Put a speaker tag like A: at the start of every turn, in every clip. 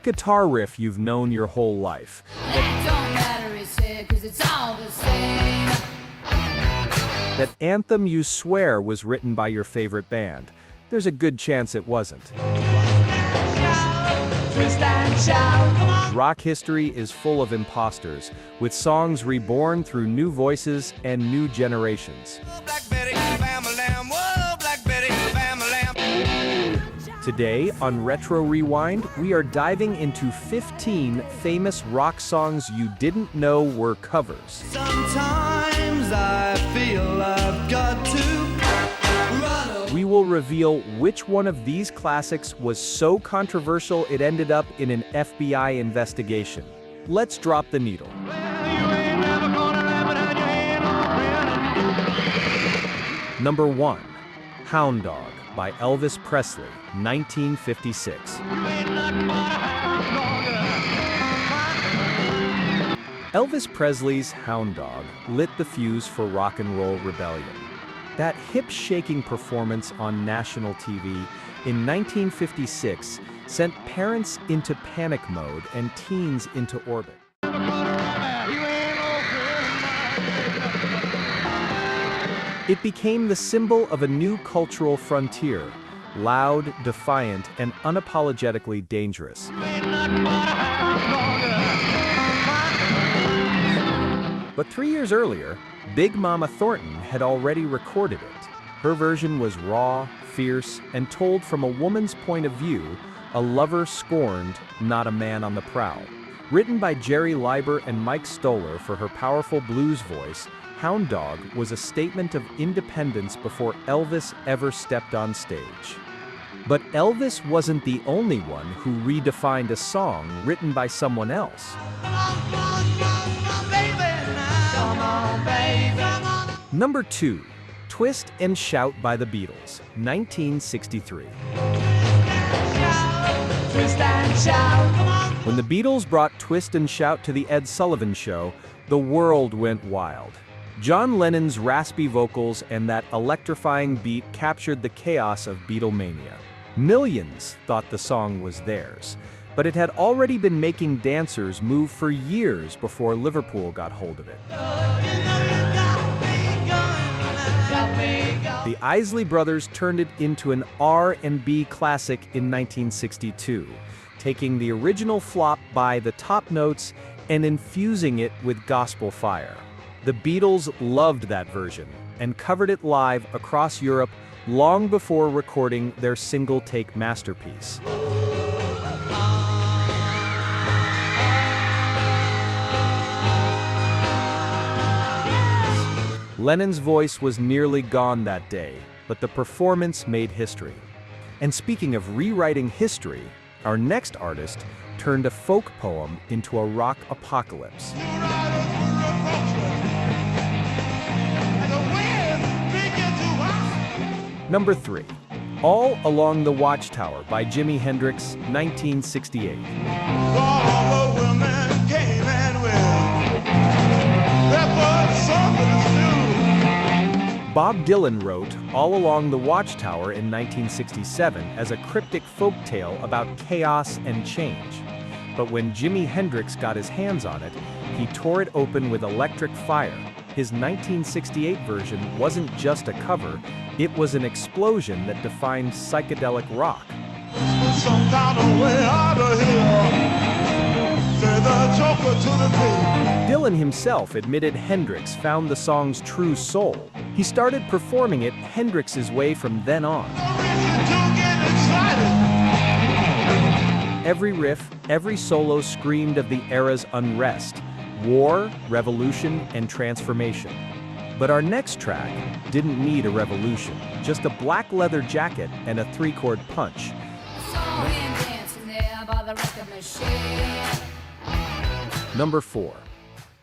A: guitar riff you've known your whole life. That anthem you swear was written by your favorite band. There's a good chance it wasn't. Rock history is full of imposters, with songs reborn through new voices and new generations. Today, on Retro Rewind, we are diving into 15 famous rock songs you didn't know were covers.
B: Sometimes I feel I've got to run away.
A: We will reveal which one of these classics was so controversial it ended up in an FBI investigation. Let's drop the needle. Number 1. Hound Dog by Elvis Presley, 1956. Elvis Presley's Hound Dog lit the fuse for rock and roll rebellion. That hip-shaking performance on national TV in 1956 sent parents into panic mode and teens into orbit. It became the symbol of a new cultural frontier, loud, defiant, and unapologetically dangerous. But 3 years earlier, Big Mama Thornton had already recorded it. Her version was raw, fierce, and told from a woman's point of view, a lover scorned, not a man on the prowl. Written by Jerry Leiber and Mike Stoller for her powerful blues voice, Hound Dog was a statement of independence before Elvis ever stepped on stage. But Elvis wasn't the only one who redefined a song written by someone else. Number 2. Twist and Shout by the Beatles, 1963. When the Beatles brought Twist and Shout to the Ed Sullivan Show, the world went wild. John Lennon's raspy vocals and that electrifying beat captured the chaos of Beatlemania. Millions thought the song was theirs, but it had already been making dancers move for years before Liverpool got hold of it. The Isley Brothers turned it into an R&B classic in 1962, taking the original flop by the top notes and infusing it with gospel fire. The Beatles loved that version and covered it live across Europe long before recording their single-take masterpiece. Lennon's voice was nearly gone that day, but the performance made history. And speaking of rewriting history, our next artist turned a folk poem into a rock apocalypse. Number 3. All Along the Watchtower by Jimi Hendrix, 1968.
B: All the women came and went. There was something to do.
A: Bob Dylan wrote All Along the Watchtower in 1967 as a cryptic folktale about chaos and change. But when Jimi Hendrix got his hands on it, he tore it open with electric fire. His 1968 version wasn't just a cover, it was an explosion that defined psychedelic rock.
B: Some kind of way out of here. Say the joker to the thief.
A: Dylan himself admitted Hendrix found the song's true soul. He started performing it Hendrix's way from then on. Every riff, every solo screamed of the era's unrest, war, revolution, and transformation. But our next track didn't need a revolution, just a black leather jacket and a 3-chord punch. Number 4.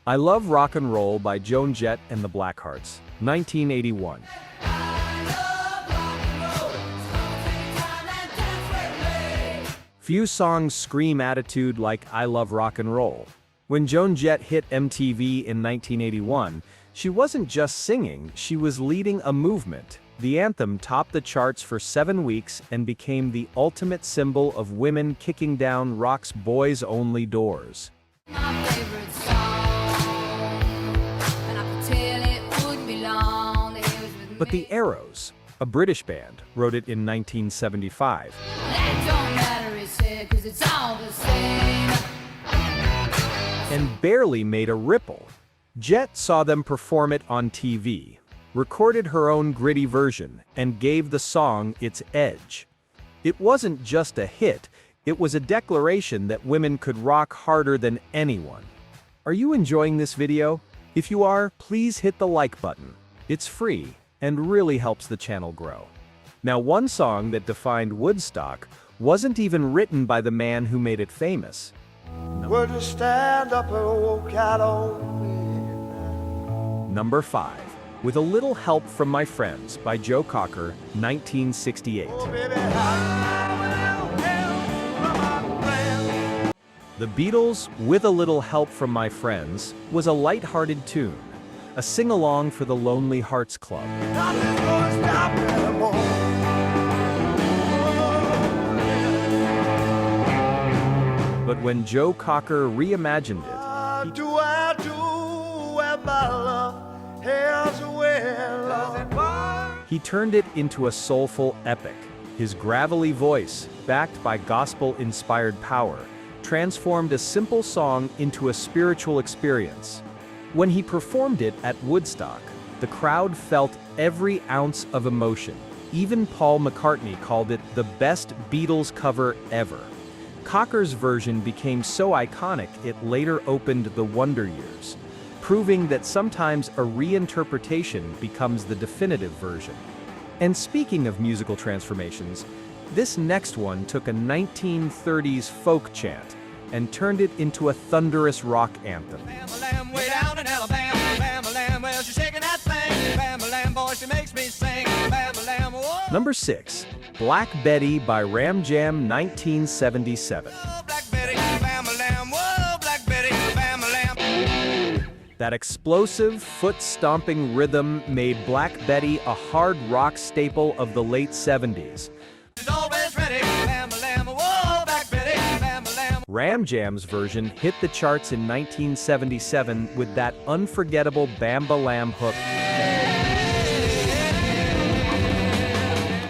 A: I Love Rock and Roll by Joan Jett and the Blackhearts, 1981. Few songs scream attitude like I Love Rock and Roll. When Joan Jett hit MTV in 1981, she wasn't just singing, she was leading a movement. The anthem topped the charts for 7 weeks and became the ultimate symbol of women kicking down rock's boys-only doors.
C: My favorite song, and I could tell it wouldn't be long that he was with
A: But
C: me.
A: the Arrows, a British band, wrote it in 1975.
C: That don't matter, he said, 'cause it's all the same.
A: And barely made a ripple. Jet saw them perform it on TV, recorded her own gritty version, and gave the song its edge. It wasn't just a hit, it was a declaration that women could rock harder than anyone. Are you enjoying this video? If you are, please hit the like button. It's free and really helps the channel grow. Now, one song that defined Woodstock wasn't even written by the man who made it famous.
B: Would you stand up and walk out on me?
A: Number 5, With a Little Help from My Friends by Joe Cocker, 1968.
B: Oh, baby, how will help from my friends?
A: The Beatles' With a Little Help from My Friends was a light-hearted tune, a sing-along for the Lonely Hearts Club.
B: Nothing's gonna stop me anymore.
A: But when Joe Cocker reimagined it,
B: Do I do where my love has well?
A: he turned it into a soulful epic. His gravelly voice, backed by gospel-inspired power, transformed a simple song into a spiritual experience. When he performed it at Woodstock, the crowd felt every ounce of emotion. Even Paul McCartney called it the best Beatles cover ever. Cocker's version became so iconic it later opened the Wonder Years, proving that sometimes a reinterpretation becomes the definitive version. And speaking of musical transformations, this next one took a 1930s folk chant and turned it into a thunderous rock anthem.
D: Bam-a-lam, way down in Alabama. Bam-a-lam, well, she's shaking that thing. Bam-a-lam, boy, she makes me sing. Bam-a-lam, whoa.
A: Number 6, Black Betty by Ram Jam, 1977.
D: Whoa, Black Betty, bam-a-lam, whoa, Black Betty, bam-a-lam.
A: That explosive, foot-stomping rhythm made Black Betty a hard rock staple of the late 70s.
D: She's always ready. Bam-a-lam, whoa, Black Betty, bam-a-lam.
A: Ram Jam's version hit the charts in 1977 with that unforgettable Bam-ba-lam hook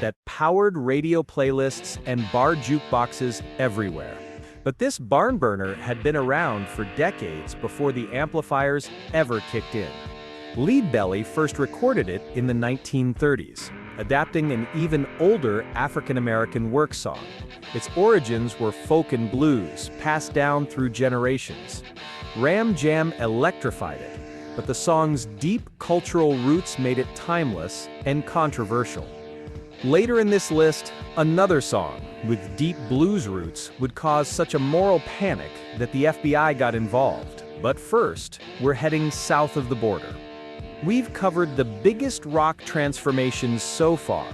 A: that powered radio playlists and bar jukeboxes everywhere. But this barn burner had been around for decades before the amplifiers ever kicked in. Lead Belly first recorded it in the 1930s, adapting an even older African-American work song. Its origins were folk and blues, passed down through generations. Ram Jam electrified it, but the song's deep cultural roots made it timeless and controversial. Later in this list, another song with deep blues roots would cause such a moral panic that the FBI got involved. But first, we're heading south of the border. We've covered the biggest rock transformations so far.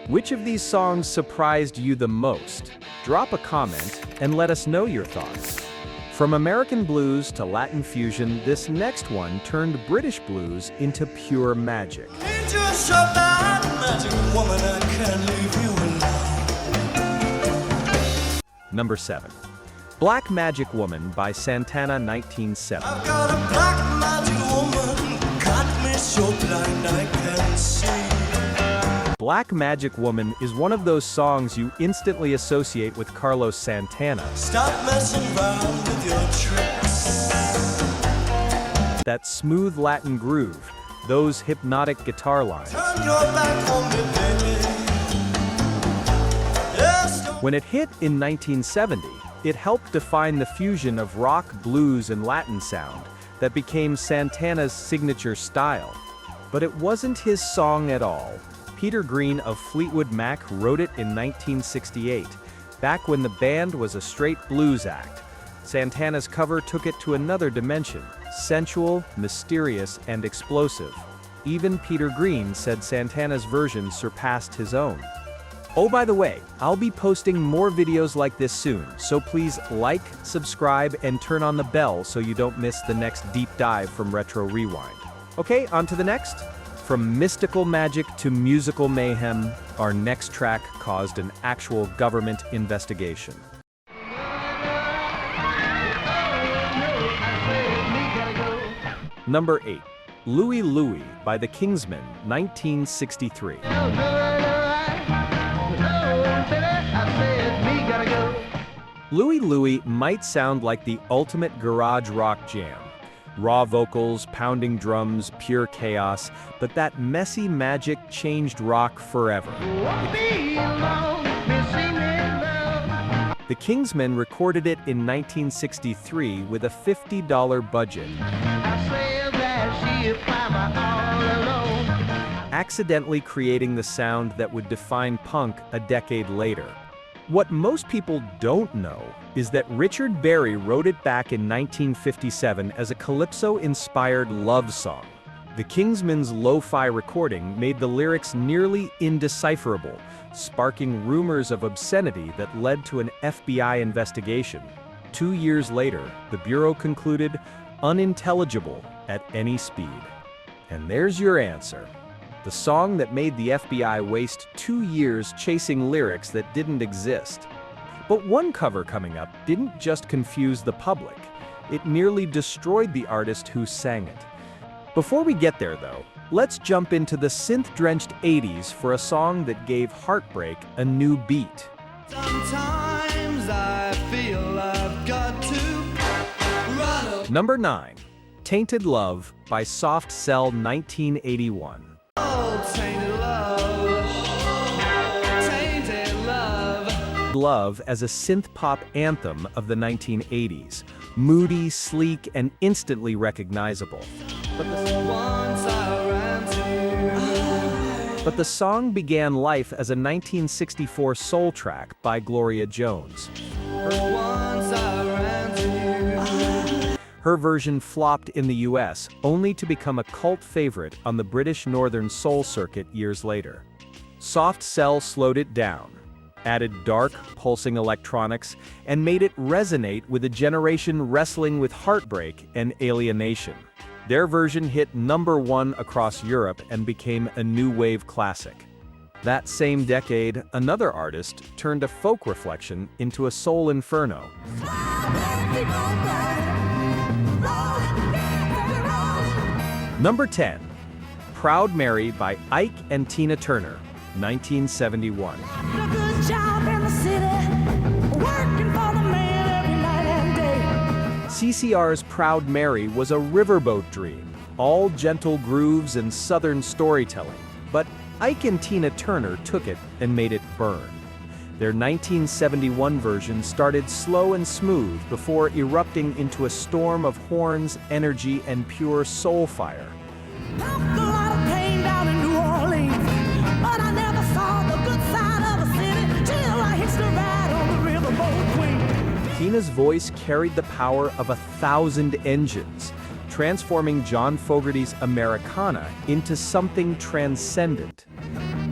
A: Which of these songs surprised you the most? Drop a comment and let us know your thoughts. From American blues to Latin fusion, this next one turned British blues into pure magic.
B: Ain't you a sure bad magic woman? I can't leave you alone.
A: Number 7, Black Magic Woman by Santana, 1970.
B: I've got a black magic woman, got me so blind I can't see.
A: Black Magic Woman is one of those songs you instantly associate with Carlos Santana.
B: Stop messing around with your tricks.
A: That smooth Latin groove, those hypnotic guitar lines.
B: Turn your back on me, baby. Yes, don't
A: When it hit in 1970, it helped define the fusion of rock, blues, and Latin sound that became Santana's signature style. But it wasn't his song at all. Peter Green of Fleetwood Mac wrote it in 1968, back when the band was a straight blues act. Santana's cover took it to another dimension, sensual, mysterious, and explosive. Even Peter Green said Santana's version surpassed his own. Oh, by the way, I'll be posting more videos like this soon, so please like, subscribe, and turn on the bell so you don't miss the next deep dive from Retro Rewind. Okay, on to the next. From mystical magic to musical mayhem, our next track caused an actual government investigation. Number 8. Louie Louie by the Kingsmen, 1963. Louie Louie might sound like the ultimate garage rock jam. Raw vocals, pounding drums, pure chaos, but that messy magic changed rock forever. The Kingsmen recorded it in 1963 with a $50 budget, accidentally creating the sound that would define punk a decade later. What most people don't know is that Richard Berry wrote it back in 1957 as a calypso-inspired love song. The Kingsmen's lo-fi recording made the lyrics nearly indecipherable, sparking rumors of obscenity that led to an FBI investigation. 2 years later, the Bureau concluded, unintelligible at any speed. And there's your answer. The song that made the FBI waste 2 years chasing lyrics that didn't exist. But one cover coming up didn't just confuse the public, it nearly destroyed the artist who sang it. Before we get there though, let's jump into the synth-drenched 80s for a song that gave heartbreak a new beat.
D: Sometimes I feel I've got to run.
A: Number 9. Tainted Love by Soft Cell, 1981.
D: Tainted love.
A: Love as a synth-pop anthem of the 1980s. Moody, sleek, and instantly recognizable. But the song began life as a 1964 soul track by Gloria Jones. Her version flopped in the US, only to become a cult favorite on the British Northern Soul circuit years later. Soft Cell slowed it down, added dark, pulsing electronics, and made it resonate with a generation wrestling with heartbreak and alienation. Their version hit number 1 across Europe and became a new wave classic. That same decade, another artist turned a folk reflection into a soul inferno. Number 10. Proud Mary by Ike and Tina Turner, 1971. CCR's Proud Mary was a riverboat dream, all gentle grooves and southern storytelling, but Ike and Tina Turner took it and made it burn. Their 1971 version started slow and smooth before erupting into a storm of horns, energy, and pure soul fire. Tina's voice carried the power of 1,000 engines, transforming John Fogerty's Americana into something transcendent.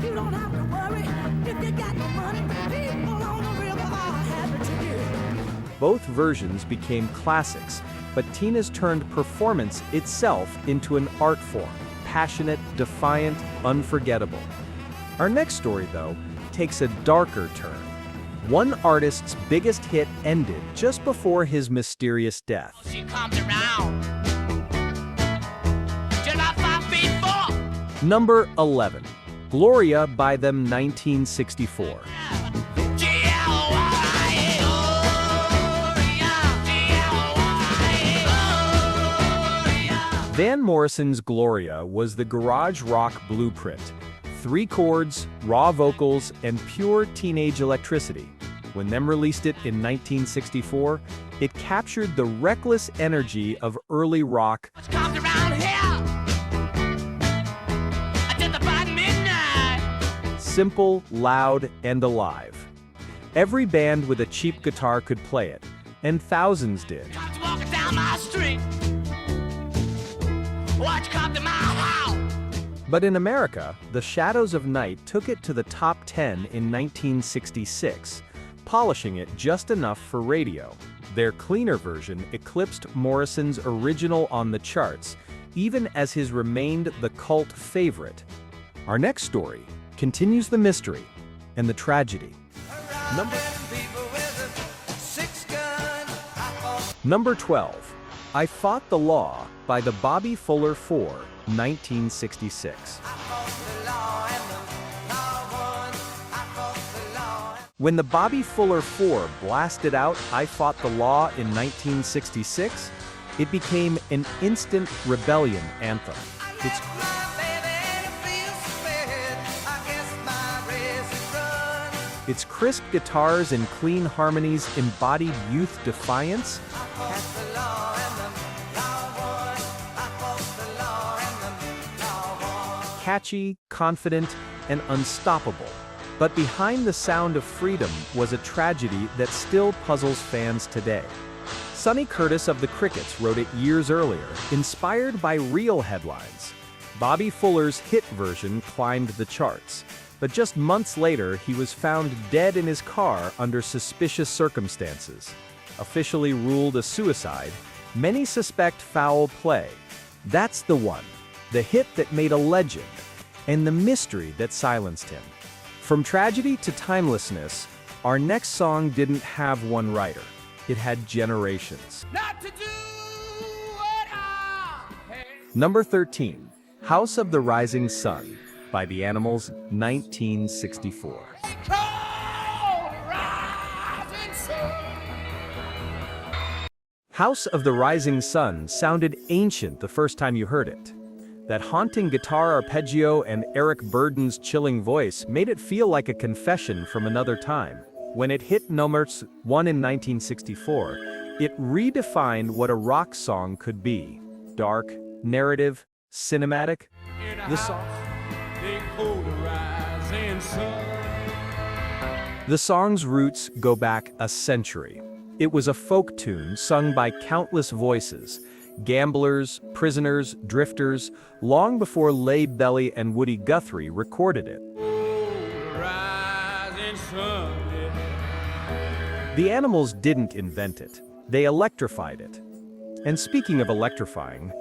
E: You don't have to worry if you got no money. People on the river are happy to give.
A: Both versions became classics, but Tina's turned performance itself into an art form, passionate, defiant, unforgettable. Our next story, though, takes a darker turn. One artist's biggest hit ended just before his mysterious death.
F: She comes around till about 5 feet 4.
A: Number 11. Gloria by them, 1964. Van Morrison's Gloria was the garage rock blueprint. 3 chords, raw vocals, and pure teenage electricity. When them released it in 1964, it captured the reckless energy of early rock, simple, loud, and alive. Every band with a cheap guitar could play it, and thousands did. But in America, The Shadows of Night took it to the top 10 in 1966, polishing it just enough for radio. Their cleaner version eclipsed Morrison's original on the charts, even as his remained the cult favorite. Our next story continues the mystery and the tragedy. Number 12. I Fought the Law by the Bobby Fuller 4, 1966. When the Bobby Fuller 4 blasted out I Fought the Law in 1966, it became an instant rebellion anthem. Its crisp guitars and clean harmonies embodied youth defiance, catchy, confident, and unstoppable. But behind the sound of freedom was a tragedy that still puzzles fans today. Sonny Curtis of the Crickets wrote it years earlier, inspired by real headlines. Bobby Fuller's hit version climbed the charts, but just months later he was found dead in his car under suspicious circumstances. Officially ruled a suicide, many suspect foul play. That's the one, the hit that made a legend, and the mystery that silenced him. From tragedy to timelessness, our next song didn't have one writer. It had generations.
D: Not to do what I hate.
A: Number 13, House of the Rising Sun by the Animals, 1964. House of the Rising Sun sounded ancient the first time you heard it. That haunting guitar arpeggio and Eric Burdon's chilling voice made it feel like a confession from another time. When it hit number 1 in 1964, it redefined what a rock song could be. Dark, narrative, cinematic. The song's roots go back a century. It was a folk tune sung by countless voices, gamblers, prisoners, drifters, long before Lead Belly and Woody Guthrie recorded it. The Animals didn't invent it, they electrified it. And speaking of electrifying,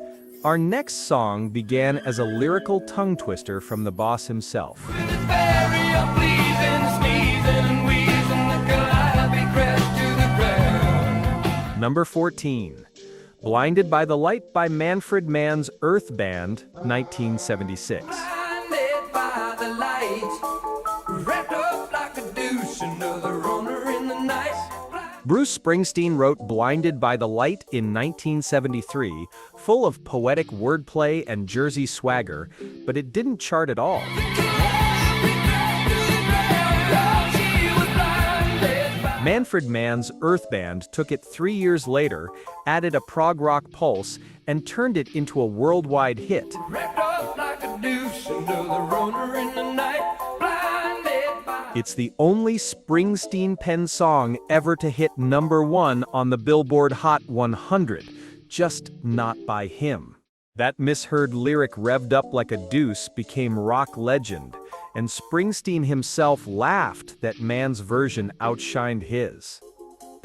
A: our next song began as a lyrical tongue twister from the boss himself. Number 14. Blinded by the Light by Manfred Mann's Earth Band, 1976.
D: Blinded by the light, wrapped up like a douche, another runner in the night.
A: Bruce Springsteen wrote Blinded by the Light in 1973, full of poetic wordplay and Jersey swagger, but it didn't chart at all. Manfred Mann's Earth Band took it 3 years later, added a prog rock pulse, and turned it into a worldwide hit. It's the only Springsteen-penned song ever to hit number 1 on the Billboard Hot 100, just not by him. That misheard lyric revved up like a deuce became rock legend, and Springsteen himself laughed that Mann's version outshined his.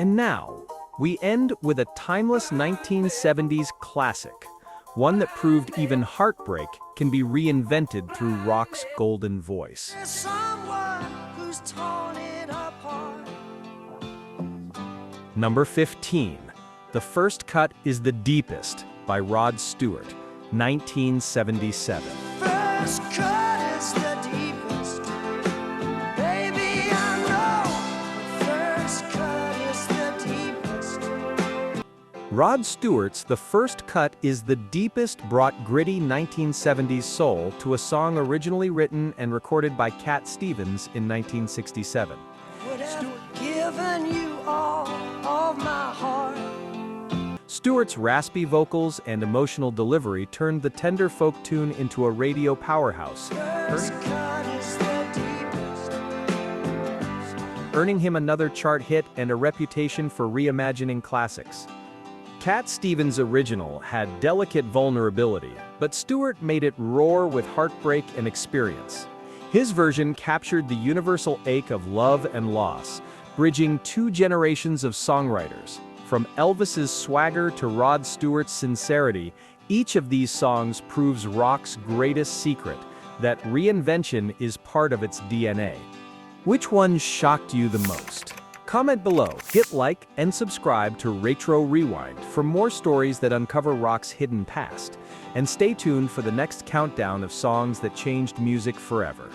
A: And now, we end with a timeless 1970s classic, one that proved even heartbreak can be reinvented through rock's golden voice.
E: There's someone who's torn it apart.
A: Number 15. The First Cut is the Deepest by Rod Stewart, 1977.
E: First cut is the deepest. Baby, I know. First cut is the deepest.
A: Rod Stewart's The First Cut is the Deepest brought gritty 1970s soul to a song originally written and recorded by Cat Stevens in 1967.
E: Would have given you all of my heart.
A: Stewart's raspy vocals and emotional delivery turned the tender folk tune into a radio powerhouse,
E: First cut is the deepest.
A: earning him another chart hit and a reputation for reimagining classics. Cat Stevens' original had delicate vulnerability, but Stewart made it roar with heartbreak and experience. His version captured the universal ache of love and loss, bridging 2 generations of songwriters. From Elvis's swagger to Rod Stewart's sincerity, Each of these songs proves rock's greatest secret, that reinvention is part of its DNA. Which one shocked you the most? Comment below, hit like, and subscribe to Retro Rewind for more stories that uncover rock's hidden past. And stay tuned for the next countdown of songs that changed music forever.